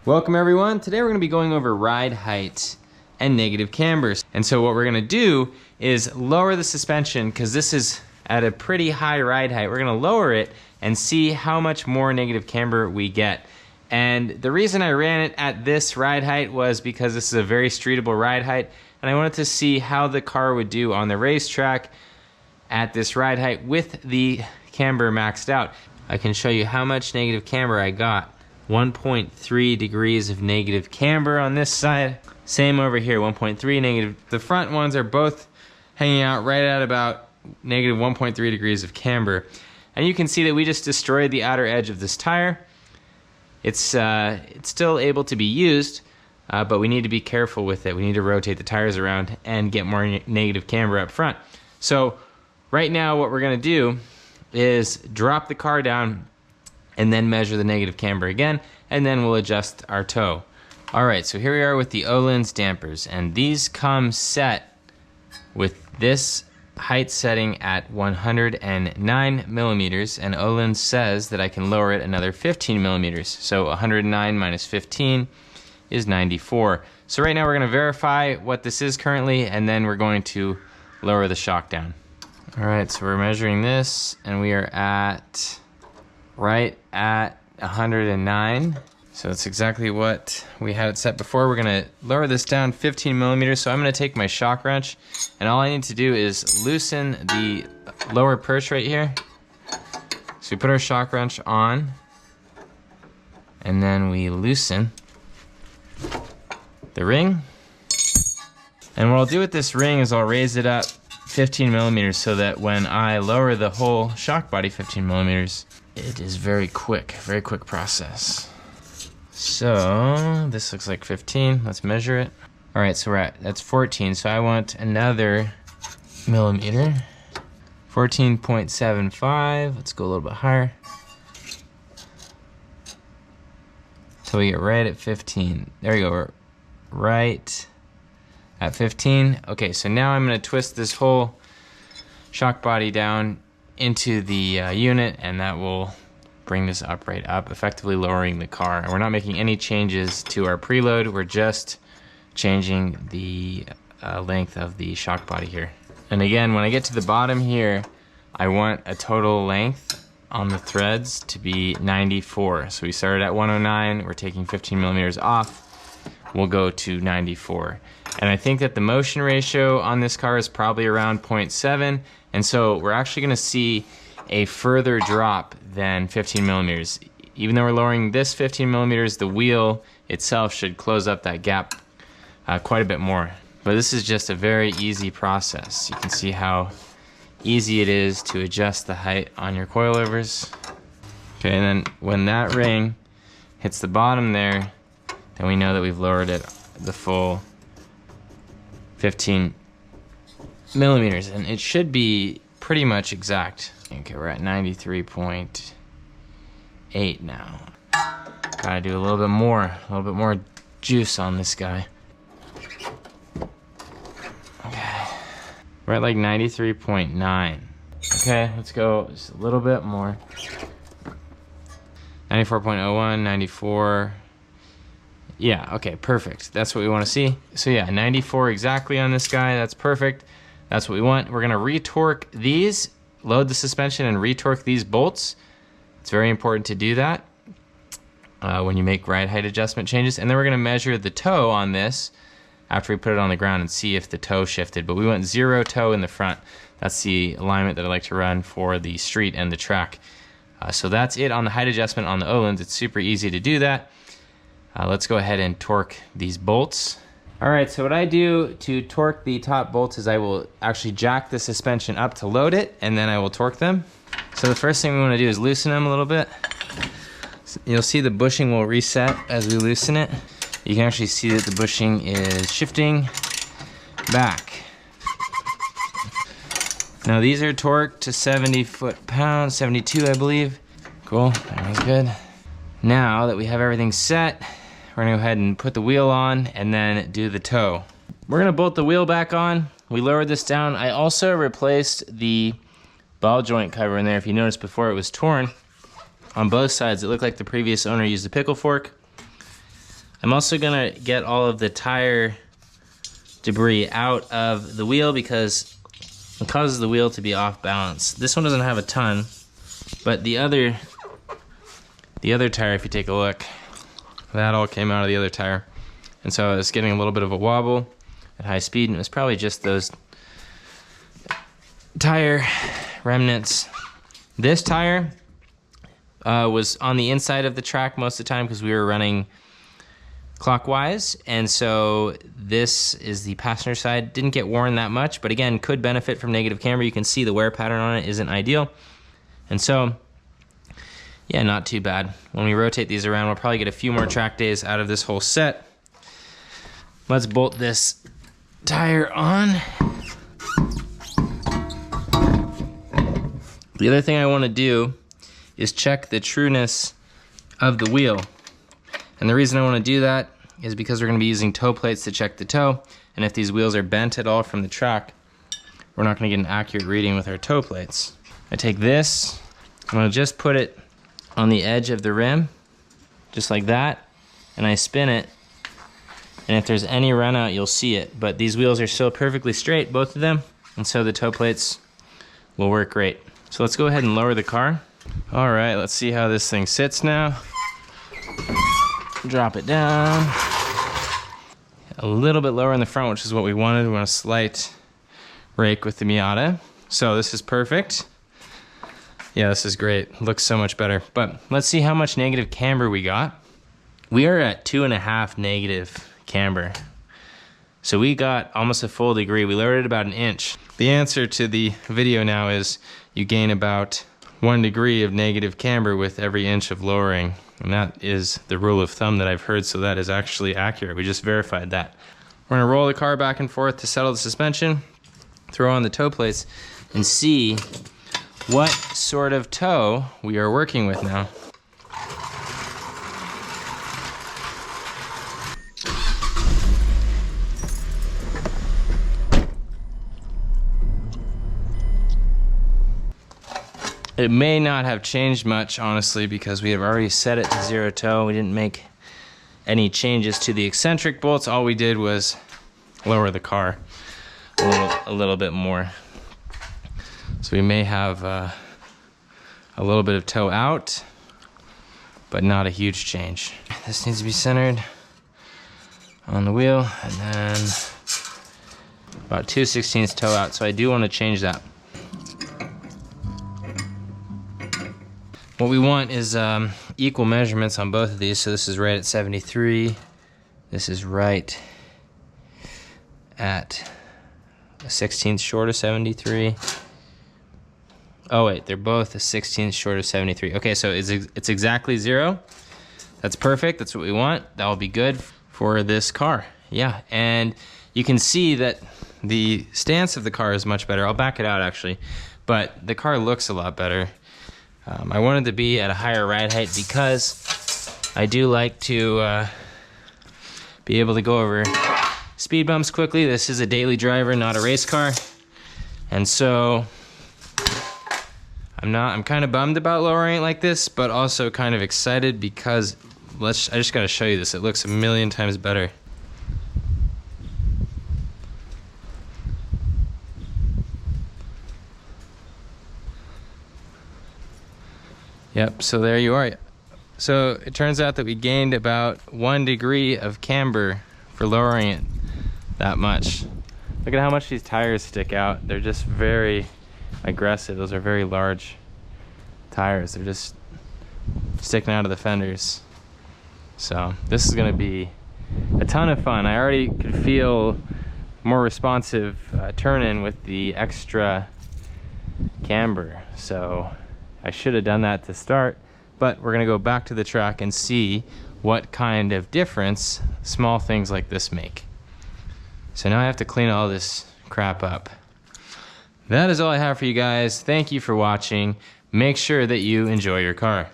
Welcome everyone. Today we're going to be going over ride height and negative cambers. And so what we're going to do is lower the suspension, because this is at a pretty high ride height. We're going to lower it and see how much more negative camber we get. And the reason I ran it at this ride height was because this is a very streetable ride height, and I wanted to see how the car would do on the racetrack at this ride height with the camber maxed out. I can show you how much negative camber I got. 1.3 degrees of negative camber on this side. Same over here, 1.3 negative. The front ones are both hanging out right at about negative 1.3 degrees of camber. And you can see that we just destroyed the outer edge of this tire. It's still able to be used, but we need to be careful with it. We need to rotate the tires around and get more negative camber up front. So right now what we're gonna do is drop the car down and then measure the negative camber again, and then we'll adjust our toe. All right, so here we are with the Öhlins dampers, and these come set with this height setting at 109 millimeters, and Öhlins says that I can lower it another 15 millimeters. So 109 minus 15 is 94. So right now we're gonna verify what this is currently, and then we're going to lower the shock down. All right, so we're measuring this, and we are at right at 109. So it's exactly what we had it set before. We're gonna lower this down 15 millimeters. So I'm gonna take my shock wrench, and all I need to do is loosen the lower perch right here. So we put our shock wrench on, and then we loosen the ring. And what I'll do with this ring is I'll raise it up 15 millimeters so that when I lower the whole shock body 15 millimeters, it is very quick process. So this looks like 15. Let's measure it. All right, so that's 14. So I want another millimeter. 14.75. Let's go a little bit higher. So we get right at 15. There we go. We're right at 15. Okay, so now I'm gonna twist this whole shock body down into the unit, and that will bring this upright up, effectively lowering the car. And we're not making any changes to our preload. We're just changing the length of the shock body here. And again, when I get to the bottom here, I want a total length on the threads to be 94. So we started at 109, we're taking 15 millimeters off, we'll go to 94. And I think that the motion ratio on this car is probably around 0.7, and so we're actually gonna see a further drop than 15 millimeters. Even though we're lowering this 15 millimeters, the wheel itself should close up that gap quite a bit more. But this is just a very easy process. You can see how easy it is to adjust the height on your coilovers. Okay, and then when that ring hits the bottom there, then we know that we've lowered it the full 15 millimeters, and it should be pretty much exact. Okay, we're at 93.8 now. Gotta do a little bit more juice on this guy. Okay, we're at like 93.9. Okay, let's go just a little bit more. 94.01, 94. Yeah, okay, perfect. That's what we want to see. So yeah, 94 exactly on this guy. That's perfect. That's what we want. We're gonna retorque these, load the suspension and retorque these bolts. It's very important to do that when you make ride height adjustment changes. And then we're gonna measure the toe on this after we put it on the ground and see if the toe shifted. But we want 0 toe in the front. That's the alignment that I like to run for the street and the track. So that's it on the height adjustment on the Öhlins. It's super easy to do that. Let's go ahead and torque these bolts. All right, so what I do to torque the top bolts is I will actually jack the suspension up to load it, and then I will torque them. So the first thing we want to do is loosen them a little bit. So you'll see the bushing will reset as we loosen it. You can actually see that the bushing is shifting back. Now these are torqued to 70 foot-pounds, 72 I believe. Cool, that was good. Now that we have everything set, we're gonna go ahead and put the wheel on and then do the toe. We're gonna bolt the wheel back on. We lowered this down. I also replaced the ball joint cover in there. If you noticed before, it was torn on both sides. It looked like the previous owner used a pickle fork. I'm also gonna get all of the tire debris out of the wheel because it causes the wheel to be off balance. This one doesn't have a ton, but the other tire, if you take a look, that all came out of the other tire. And so I was getting a little bit of a wobble at high speed, and it was probably just those tire remnants. This tire was on the inside of the track most of the time because we were running clockwise, and so this is the passenger side. Didn't get worn that much, but again, could benefit from negative camber. You can see the wear pattern on it isn't ideal, and so yeah, not too bad. When we rotate these around, we'll probably get a few more track days out of this whole set. Let's bolt this tire on. The other thing I want to do is check the trueness of the wheel. And the reason I want to do that is because we're going to be using toe plates to check the toe. And if these wheels are bent at all from the track, we're not going to get an accurate reading with our toe plates. I take this, I'm going to just put it on the edge of the rim, just like that, and I spin it, and if there's any run out, you'll see it. But these wheels are still perfectly straight, both of them, and so the toe plates will work great. So let's go ahead and lower the car. All right, let's see how this thing sits now. Drop it down. A little bit lower in the front, which is what we wanted. We want a slight rake with the Miata. So this is perfect. Yeah, this is great. Looks so much better. But let's see how much negative camber we got. We are at 2.5 negative camber. So we got almost a full degree. We lowered it about 1 inch. The answer to the video now is you gain about 1 degree of negative camber with every inch of lowering. And that is the rule of thumb that I've heard, so that is actually accurate. We just verified that. We're gonna roll the car back and forth to settle the suspension, throw on the toe plates, and see what sort of toe we are working with now. It may not have changed much, honestly, because we have already set it to 0 toe. We didn't make any changes to the eccentric bolts. All we did was lower the car a little bit more. So we may have a little bit of toe out, but not a huge change. This needs to be centered on the wheel, and then about 2/16 toe out. So I do want to change that. What we want is equal measurements on both of these. So this is right at 73. This is right at a 16th short of 73. Oh wait, they're both a 16th short of 73. Okay, so it's exactly 0. That's perfect, that's what we want. That will be good for this car. Yeah, and you can see that the stance of the car is much better. I'll back it out actually, but the car looks a lot better. I wanted to be at a higher ride height because I do like to be able to go over speed bumps quickly. This is a daily driver, not a race car. And so I'm kind of bummed about lowering it like this, but also kind of excited because I just gotta show you this. It looks a million times better. Yep, so there you are. So it turns out that we gained about 1 degree of camber for lowering it that much. Look at how much these tires stick out. They're just very aggressive. Those are very large tires. They're just sticking out of the fenders. So this is gonna be a ton of fun. I already could feel more responsive turn-in with the extra camber. So I should have done that to start, but we're gonna go back to the track and see what kind of difference small things like this make. So now I have to clean all this crap up. That is all I have for you guys. Thank you for watching. Make sure that you enjoy your car.